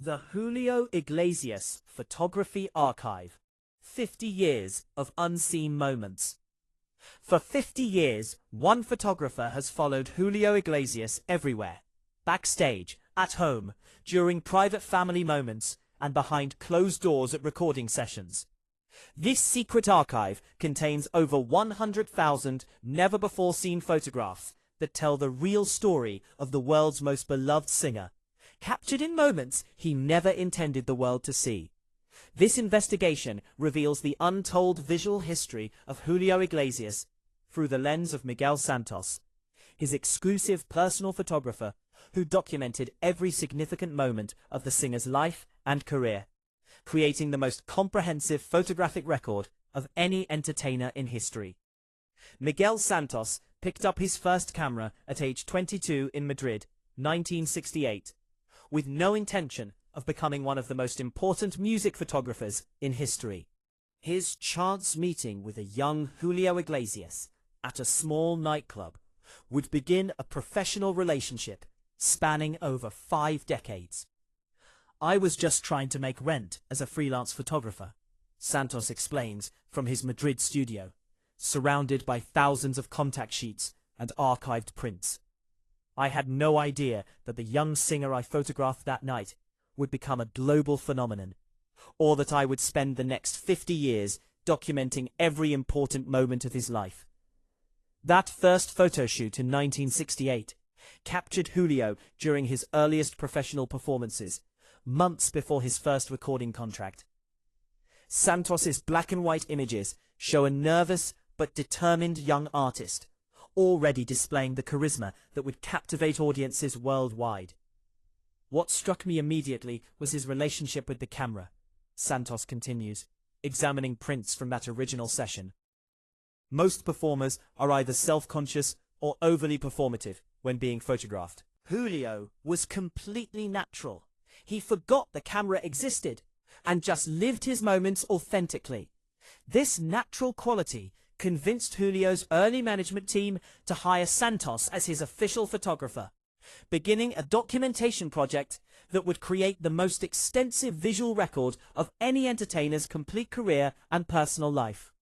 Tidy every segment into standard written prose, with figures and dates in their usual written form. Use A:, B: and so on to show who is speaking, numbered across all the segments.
A: The Julio Iglesias Photography Archive. 50 years of unseen moments. For 50 years, one photographer has followed Julio Iglesias everywhere. Backstage, at home, during private family moments, and behind closed doors at recording sessions. This secret archive contains over 100,000 never-before-seen photographs that tell the real story of the world's most beloved singer, captured in moments he never intended the world to see. This investigation reveals the untold visual history of Julio Iglesias through the lens of Miguel Santos, his exclusive personal photographer who documented every significant moment of the singer's life and career, creating the most comprehensive photographic record of any entertainer in history. Miguel Santos picked up his first camera at age 22 in Madrid, 1968, with no intention of becoming one of the most important music photographers in history. His chance meeting with a young Julio Iglesias at a small nightclub would begin a professional relationship spanning over 5 decades. "I was just trying to make rent as a freelance photographer," Santos explains from his Madrid studio, surrounded by thousands of contact sheets and archived prints. "I had no idea that the young singer I photographed that night would become a global phenomenon, or that I would spend the next 50 years documenting every important moment of his life." That first photo shoot in 1968 captured Julio during his earliest professional performances, months before his first recording contract. Santos's black and white images show a nervous but determined young artist, already displaying the charisma that would captivate audiences worldwide. "What struck me immediately was his relationship with the camera," Santos continues, examining prints from that original session. "Most performers are either self-conscious or overly performative when being photographed. Julio was completely natural. He forgot the camera existed and just lived his moments authentically. This natural quality convinced Julio's early management team to hire Santos as his official photographer, beginning a documentation project that would create the most extensive visual record of any entertainer's complete career and personal life.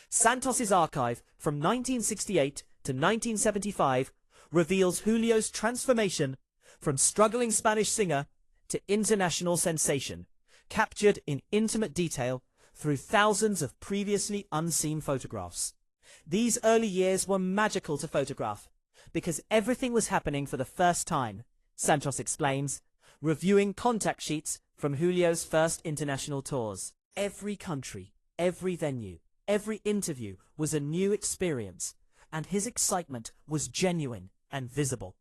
A: Santos's archive from 1968 to 1975 reveals Julio's transformation from struggling Spanish singer to international sensation, captured in intimate detail through thousands of previously unseen photographs. These early years were magical to photograph because everything was happening for the first time, Santos explains, reviewing contact sheets from Julio's first international tours. Every country, every venue, every interview was a new experience, and his excitement was genuine and visible.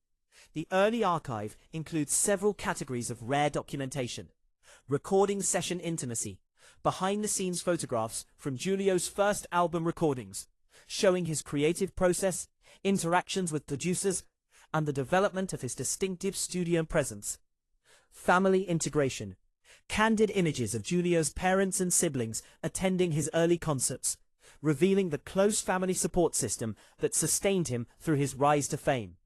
A: The early archive includes several categories of rare documentation: recording session intimacy, behind-the-scenes photographs from Julio's first album recordings, showing his creative process, interactions with producers, and the development of his distinctive studio presence; family integration, candid images of Julio's parents and siblings attending his early concerts, revealing the close family support system that sustained him through his rise to fame;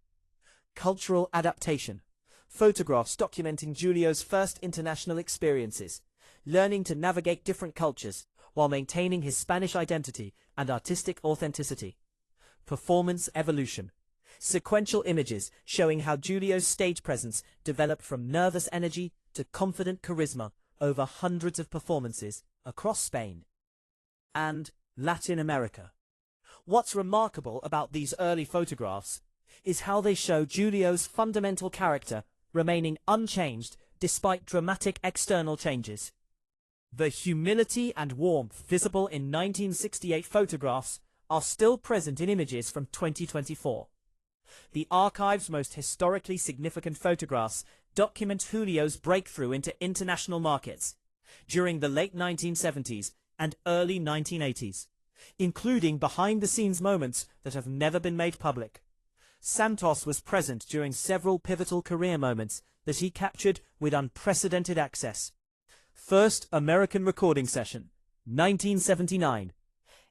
A: cultural adaptation, photographs documenting Julio's first international experiences, learning to navigate different cultures while maintaining his Spanish identity and artistic authenticity; performance evolution, sequential images showing how Julio's stage presence developed from nervous energy to confident charisma over hundreds of performances across Spain and Latin America. What's remarkable about these early photographs is how they show Julio's fundamental character remaining unchanged despite dramatic external changes. The humility and warmth visible in 1968 photographs are still present in images from 2024. The archive's most historically significant photographs document Julio's breakthrough into international markets during the late 1970s and early 1980s, including behind-the-scenes moments that have never been made public. Santos was present during several pivotal career moments that he captured with unprecedented access. First American recording session, 1979.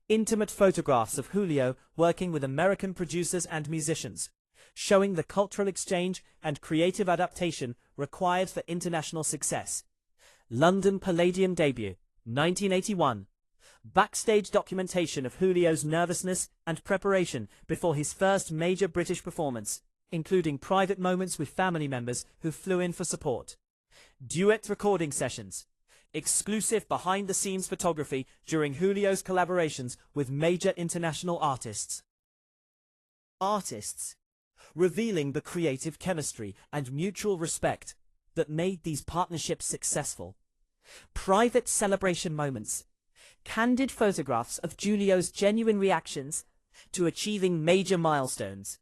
A: Intimate photographs of Julio working with American producers and musicians, showing the cultural exchange and creative adaptation required for international success. London Palladium debut, 1981. Backstage documentation of Julio's nervousness and preparation before his first major British performance, including private moments with family members who flew in for support. Duet recording sessions. Exclusive behind-the-scenes photography during Julio's collaborations with major international artists. Revealing the creative chemistry and mutual respect that made these partnerships successful. Private celebration moments. Candid photographs of Julio's genuine reactions to achieving major milestones.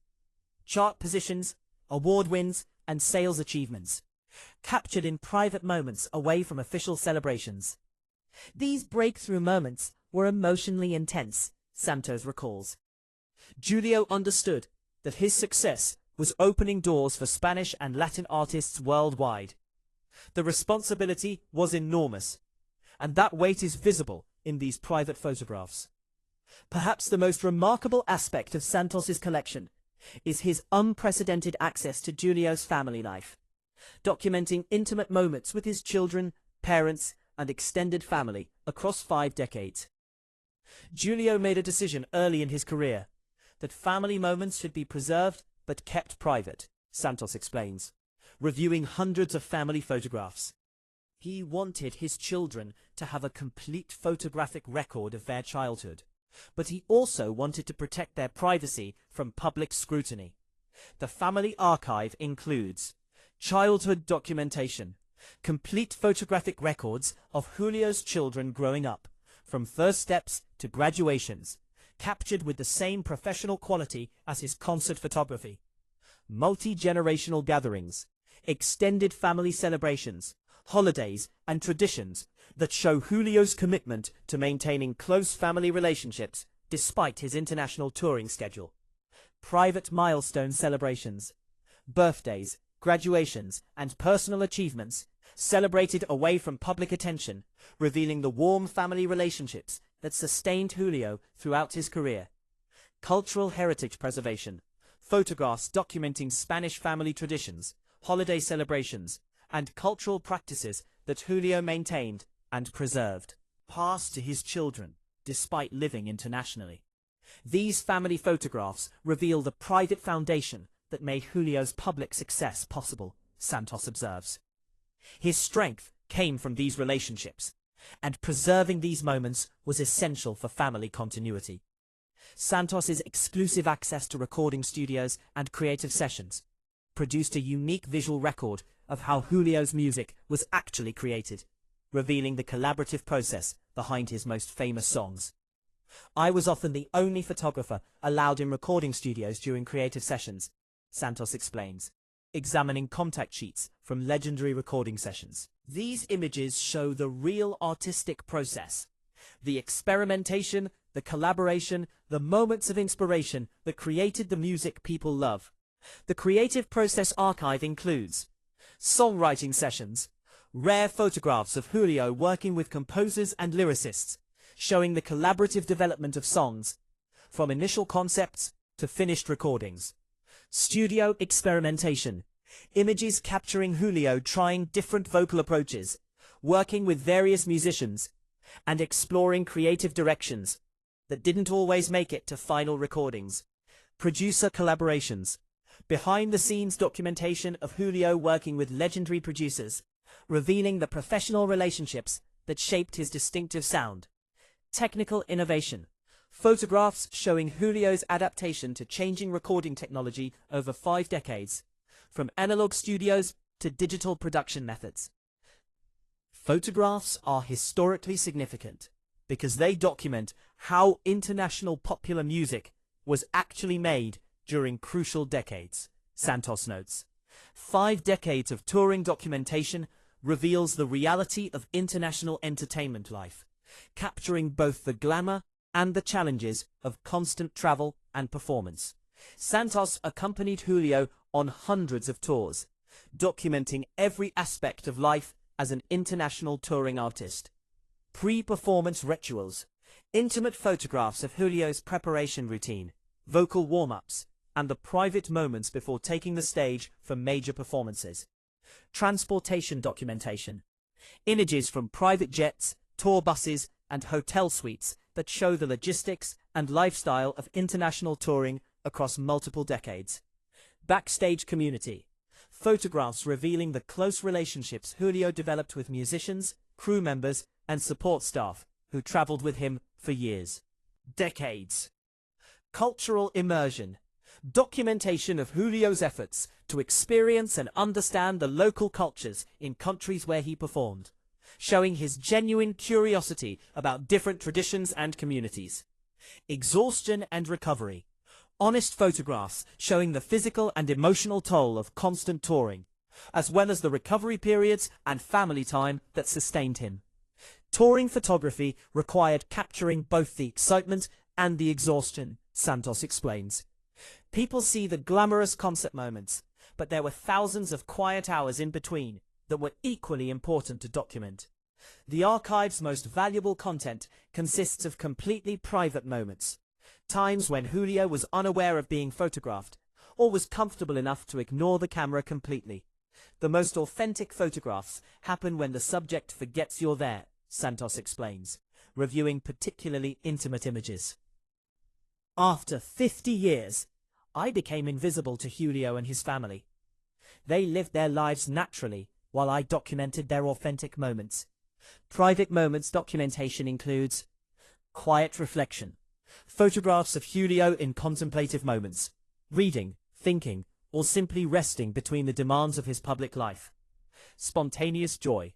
A: Chart positions, award wins, and sales achievements, captured in private moments away from official celebrations. These breakthrough moments were emotionally intense, Santos recalls. Julio understood that his success was opening doors for Spanish and Latin artists worldwide. The responsibility was enormous, and that weight is visible in these private photographs. Perhaps the most remarkable aspect of Santos's collection is his unprecedented access to Julio's family life, documenting intimate moments with his children, parents, and extended family across 5 decades. Julio made a decision early in his career that family moments should be preserved but kept private, Santos explains, reviewing hundreds of family photographs. He wanted his children to have a complete photographic record of their childhood, but he also wanted to protect their privacy from public scrutiny. The family archive includes childhood documentation, complete photographic records of Julio's children growing up, from first steps to graduations, captured with the same professional quality as his concert photography. Multi-generational gatherings, extended family celebrations, holidays, and traditions that show Julio's commitment to maintaining close family relationships despite his international touring schedule. Private milestone celebrations, birthdays, graduations, and personal achievements celebrated away from public attention, revealing the warm family relationships that sustained Julio throughout his career. Cultural heritage preservation, photographs documenting Spanish family traditions, holiday celebrations, and cultural practices that Julio maintained and preserved, passed to his children despite living internationally. These family photographs reveal the private foundation that made Julio's public success possible, Santos observes. His strength came from these relationships, and preserving these moments was essential for family continuity. Santos's exclusive access to recording studios and creative sessions produced a unique visual record of how Julio's music was actually created, revealing the collaborative process behind his most famous songs. I was often the only photographer allowed in recording studios during creative sessions, Santos explains, examining contact sheets from legendary recording sessions. These images show the real artistic process, the experimentation, the collaboration, the moments of inspiration that created the music people love. The Creative Process Archive includes songwriting sessions, rare photographs of Julio working with composers and lyricists, showing the collaborative development of songs, from initial concepts to finished recordings. Studio experimentation, images capturing Julio trying different vocal approaches, working with various musicians, and exploring creative directions that didn't always make it to final recordings. Producer collaborations, behind-the-scenes documentation of Julio working with legendary producers, revealing the professional relationships that shaped his distinctive sound. Technical innovation, photographs showing Julio's adaptation to changing recording technology over 5 decades, from analog studios to digital production methods. Photographs are historically significant because they document how international popular music was actually made during crucial decades, Santos notes. 5 decades of touring documentation reveals the reality of international entertainment life, capturing both the glamour and the challenges of constant travel and performance. Santos accompanied Julio on hundreds of tours, documenting every aspect of life as an international touring artist. Pre-performance rituals, intimate photographs of Julio's preparation routine, vocal warm-ups, and the private moments before taking the stage for major performances. Transportation documentation, Images from private jets, tour buses, and hotel suites that show the logistics and lifestyle of international touring across multiple decades. Backstage community. Photographs revealing the close relationships Julio developed with musicians, crew members, and support staff who traveled with him for years. Decades. Cultural immersion. Documentation of Julio's efforts to experience and understand the local cultures in countries where he performed, showing his genuine curiosity about different traditions and communities. Exhaustion and recovery. Honest photographs showing the physical and emotional toll of constant touring, as well as the recovery periods and family time that sustained him. Touring photography required capturing both the excitement and the exhaustion, Santos explains. People see the glamorous concert moments, but there were thousands of quiet hours in between that were equally important to document. The archive's most valuable content consists of completely private moments, times when Julio was unaware of being photographed, or was comfortable enough to ignore the camera completely. The most authentic photographs happen when the subject forgets you're there, Santos explains, reviewing particularly intimate images. After 50 years, I became invisible to Julio and his family. They lived their lives naturally while I documented their authentic moments. Private moments documentation includes quiet reflection, photographs of Julio in contemplative moments, reading, thinking, or simply resting between the demands of his public life. Spontaneous joy,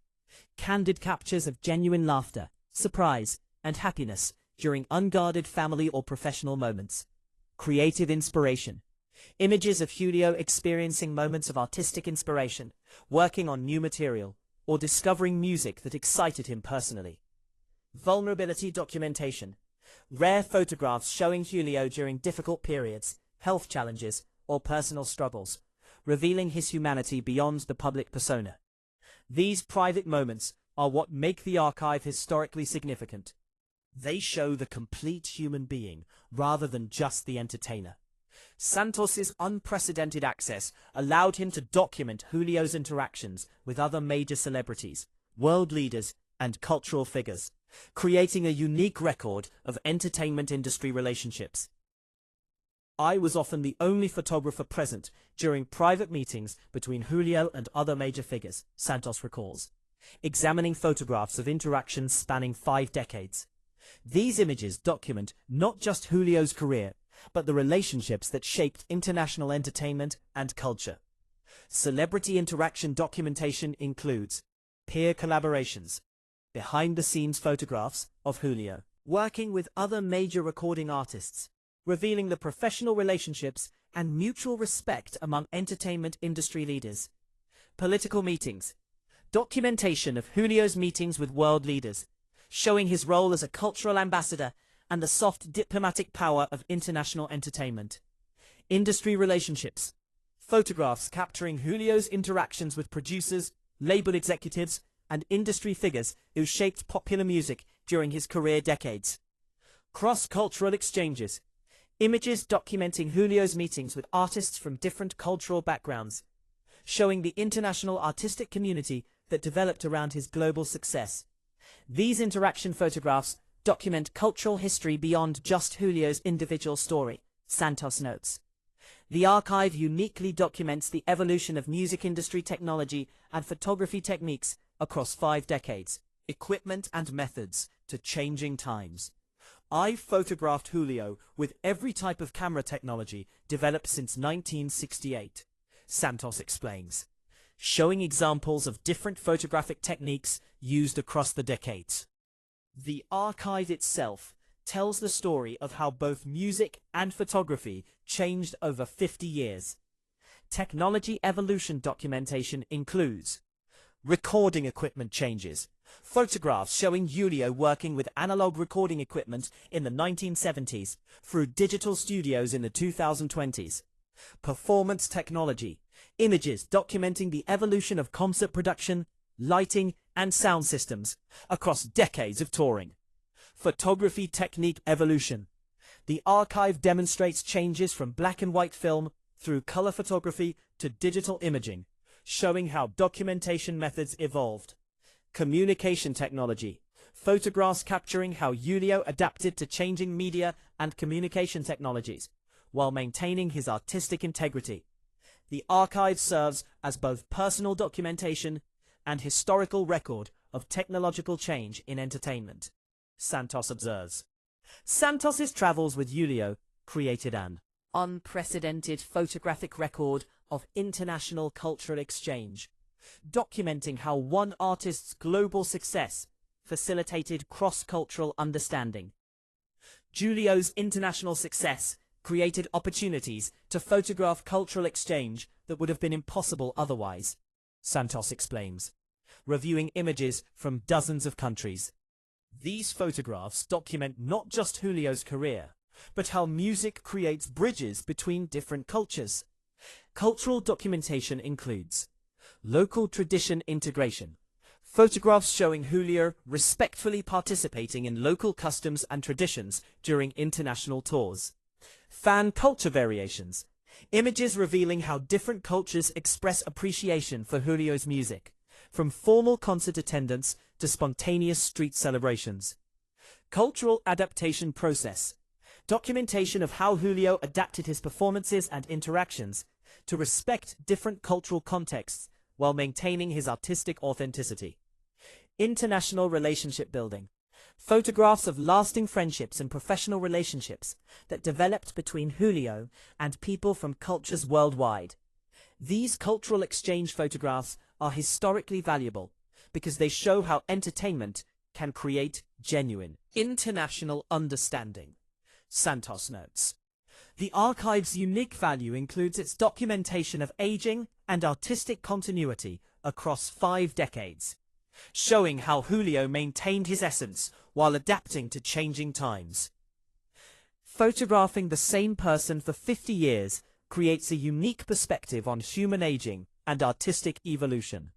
A: candid captures of genuine laughter, surprise, and happiness during unguarded family or professional moments. Creative inspiration, images of Julio experiencing moments of artistic inspiration, working on new material, or discovering music that excited him personally. Vulnerability documentation, rare photographs showing Julio during difficult periods, health challenges, or personal struggles, revealing his humanity beyond the public persona. These private moments are what make the archive historically significant. They show the complete human being rather than just the entertainer. Santos's unprecedented access allowed him to document Julio's interactions with other major celebrities, world leaders, and cultural figures, creating a unique record of entertainment industry relationships. I was often the only photographer present during private meetings between Julio and other major figures, Santos recalls, examining photographs of interactions spanning 5 decades. These images document not just Julio's career, but the relationships that shaped international entertainment and culture. Celebrity interaction documentation includes peer collaborations, behind-the-scenes photographs of Julio, working with other major recording artists, revealing the professional relationships and mutual respect among entertainment industry leaders. Political meetings, documentation of Julio's meetings with world leaders, showing his role as a cultural ambassador and the soft diplomatic power of international entertainment. Industry relationships, photographs capturing Julio's interactions with producers, label executives, and industry figures who shaped popular music during his career decades. Cross-cultural exchanges, images documenting Julio's meetings with artists from different cultural backgrounds, showing the international artistic community that developed around his global success. These interaction photographs document cultural history beyond just Julio's individual story, Santos notes. The archive uniquely documents the evolution of music industry technology and photography techniques across 5 decades, equipment and methods to changing times. I've photographed Julio with every type of camera technology developed since 1968, Santos explains, showing examples of different photographic techniques used across the decades. The archive itself tells the story of how both music and photography changed over 50 years. Technology evolution documentation includes recording equipment changes, photographs showing Julio working with analog recording equipment in the 1970s through digital studios in the 2020s, performance technology, images documenting the evolution of concert production, lighting, and sound systems across decades of touring. Photography technique evolution. The archive demonstrates changes from black and white film through color photography to digital imaging, showing how documentation methods evolved. Communication technology. Photographs capturing how Julio adapted to changing media and communication technologies, while maintaining his artistic integrity. The archive serves as both personal documentation and historical record of technological change in entertainment. Santos observes. Santos's travels with Julio created an unprecedented photographic record of international cultural exchange, documenting how one artist's global success facilitated cross-cultural understanding. Julio's international success created opportunities to photograph cultural exchange that would have been impossible otherwise, Santos explains, reviewing images from dozens of countries. These photographs document not just Julio's career, but how music creates bridges between different cultures. Cultural documentation includes local tradition integration, photographs showing Julio respectfully participating in local customs and traditions during international tours. Fan culture variations, images revealing how different cultures express appreciation for Julio's music, from formal concert attendance to spontaneous street celebrations. Cultural adaptation process, documentation of how Julio adapted his performances and interactions to respect different cultural contexts while maintaining his artistic authenticity. International relationship building, photographs of lasting friendships and professional relationships that developed between Julio and people from cultures worldwide. These cultural exchange photographs are historically valuable because they show how entertainment can create genuine international understanding, Santos notes. The archive's unique value includes its documentation of aging and artistic continuity across 5 decades, showing how Julio maintained his essence while adapting to changing times. Photographing the same person for 50 years creates a unique perspective on human aging and artistic evolution,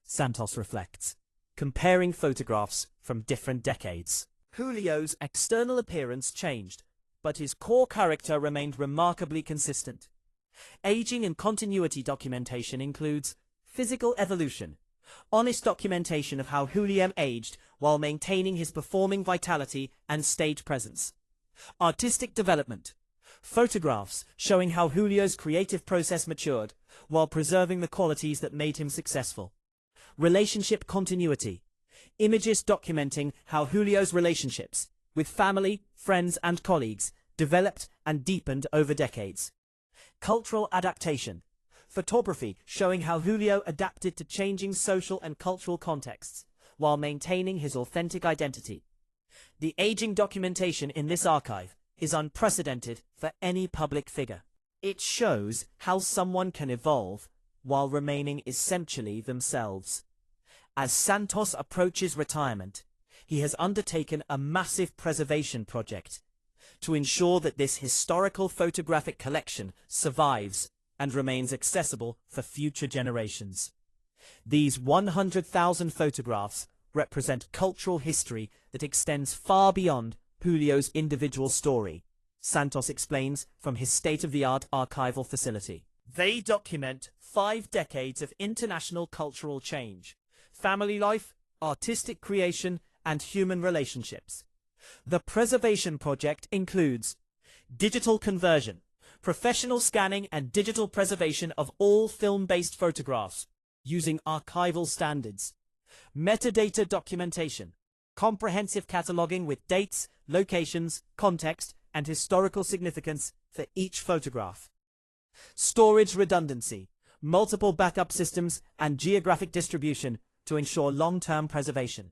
A: Santos reflects, comparing photographs from different decades. Julio's external appearance changed, but his core character remained remarkably consistent. Aging and continuity documentation includes physical evolution, honest documentation of how Julio aged while maintaining his performing vitality and stage presence. Artistic development, photographs showing how Julio's creative process matured while preserving the qualities that made him successful. Relationship continuity, images documenting how Julio's relationships with family, friends, and colleagues developed and deepened over decades. Cultural adaptation, photography showing how Julio adapted to changing social and cultural contexts while maintaining his authentic identity. The aging documentation in this archive is unprecedented for any public figure. It shows how someone can evolve while remaining essentially themselves. As Santos approaches retirement, he has undertaken a massive preservation project to ensure that this historical photographic collection survives and remains accessible for future generations. These 100,000 photographs represent cultural history that extends far beyond Julio's individual story, Santos explains from his state-of-the-art archival facility. They document 5 decades of international cultural change, family life, artistic creation, and human relationships. The preservation project includes digital conversion, professional scanning and digital preservation of all film-based photographs using archival standards, metadata documentation, comprehensive cataloging with dates, locations, context, and historical significance for each photograph, storage redundancy, multiple backup systems, and geographic distribution to ensure long-term preservation,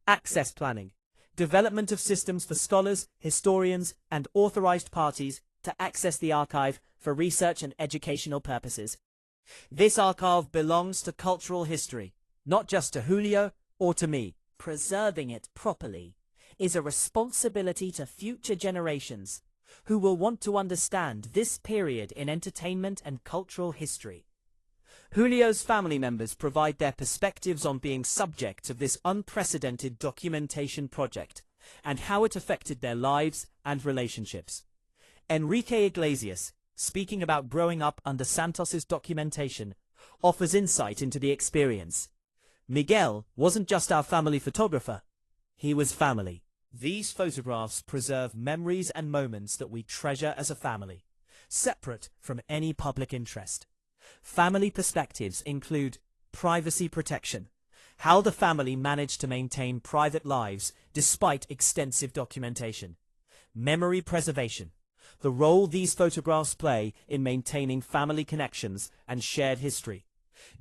A: access planning, development of systems for scholars, historians, and authorized parties to access the archive for research and educational purposes. This archive belongs to cultural history, not just to Julio or to me. Preserving it properly is a responsibility to future generations who will want to understand this period in entertainment and cultural history. Julio's family members provide their perspectives on being subject of this unprecedented documentation project and how it affected their lives and relationships. Enrique Iglesias, speaking about growing up under Santos's documentation, offers insight into the experience. Miguel wasn't just our family photographer, he was family. These photographs preserve memories and moments that we treasure as a family, separate from any public interest. Family perspectives include privacy protection, how the family managed to maintain private lives despite extensive documentation. Memory preservation, the role these photographs play in maintaining family connections and shared history.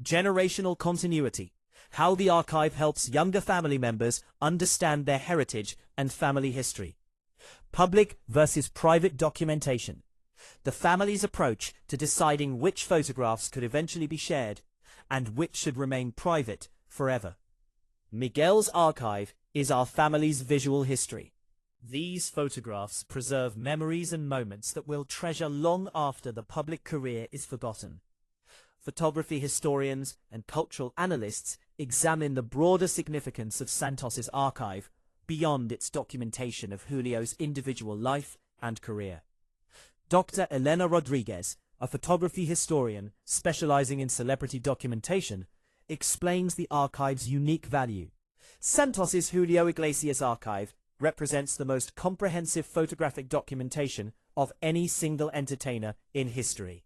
A: Generational continuity, how the archive helps younger family members understand their heritage and family history. Public versus private documentation, the family's approach to deciding which photographs could eventually be shared and which should remain private forever. Miguel's archive is our family's visual history. These photographs preserve memories and moments that we'll treasure long after the public career is forgotten. Photography historians and cultural analysts examine the broader significance of Santos's archive beyond its documentation of Julio's individual life and career. Dr. Elena Rodriguez, a photography historian specializing in celebrity documentation, explains the archive's unique value. Santos's Julio Iglesias archive represents the most comprehensive photographic documentation of any single entertainer in history.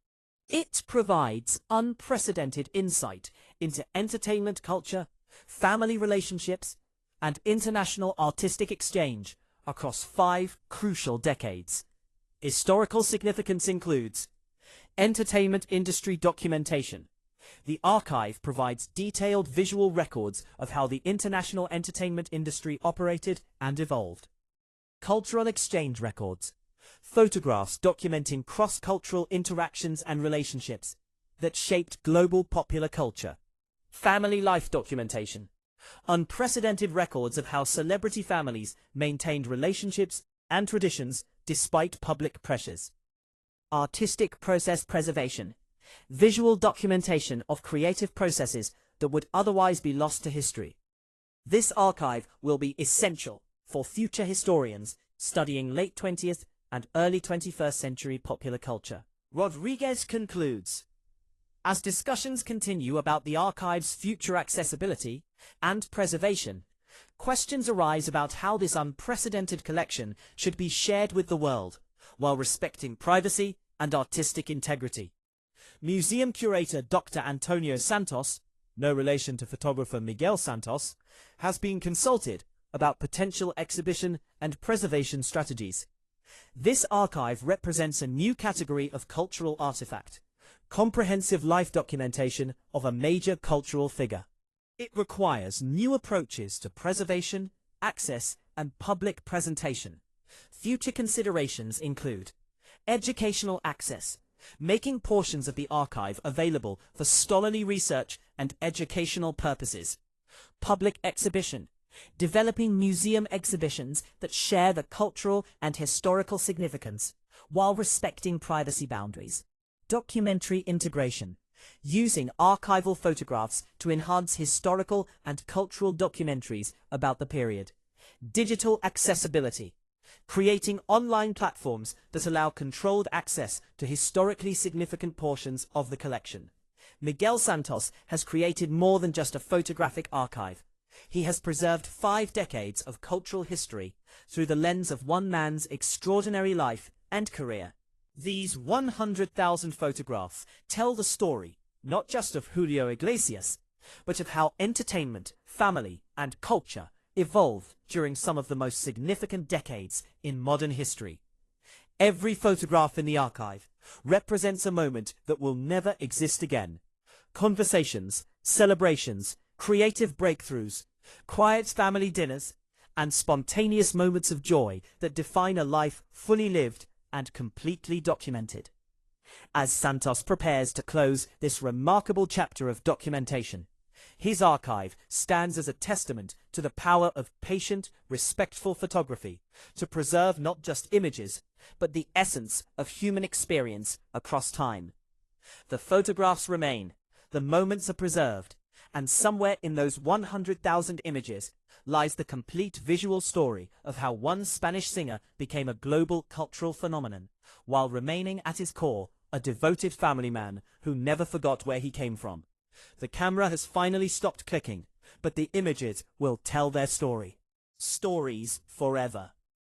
A: It provides unprecedented insight into entertainment culture, family relationships, and international artistic exchange across 5 crucial decades. Historical significance includes entertainment industry documentation. The archive provides detailed visual records of how the international entertainment industry operated and evolved. Cultural exchange records, photographs documenting cross-cultural interactions and relationships that shaped global popular culture. Family life documentation, unprecedented records of how celebrity families maintained relationships and traditions despite public pressures. Artistic process preservation, visual documentation of creative processes that would otherwise be lost to history. This archive will be essential for future historians studying late 20th and early 21st century popular culture. Rodriguez concludes, as discussions continue about the archive's future accessibility and preservation, questions arise about how this unprecedented collection should be shared with the world, while respecting privacy and artistic integrity. Museum curator Dr. Antonio Santos, no relation to photographer Miguel Santos, has been consulted about potential exhibition and preservation strategies. This archive represents a new category of cultural artifact, comprehensive life documentation of a major cultural figure. It requires new approaches to preservation, access, and public presentation. Future considerations include educational access, making portions of the archive available for scholarly research and educational purposes. Public exhibition, developing museum exhibitions that share the cultural and historical significance while respecting privacy boundaries. Documentary integration, using archival photographs to enhance historical and cultural documentaries about the period. Digital accessibility, creating online platforms that allow controlled access to historically significant portions of the collection. Miguel Santos has created more than just a photographic archive. He has preserved 5 decades of cultural history through the lens of one man's extraordinary life and career. These 100,000 photographs tell the story not just of Julio Iglesias, but of how entertainment, family, and culture evolved during some of the most significant decades in modern history. Every photograph in the archive represents a moment that will never exist again. Conversations, celebrations, creative breakthroughs, quiet family dinners, and spontaneous moments of joy that define a life fully lived and completely documented. As Santos prepares to close this remarkable chapter of documentation, his archive stands as a testament to the power of patient, respectful photography to preserve not just images, but the essence of human experience across time. The photographs remain, the moments are preserved, and somewhere in those 100,000 images lies the complete visual story of how one Spanish singer became a global cultural phenomenon, while remaining at his core a devoted family man who never forgot where he came from. The camera has finally stopped clicking. but the images will tell their story. Stories forever.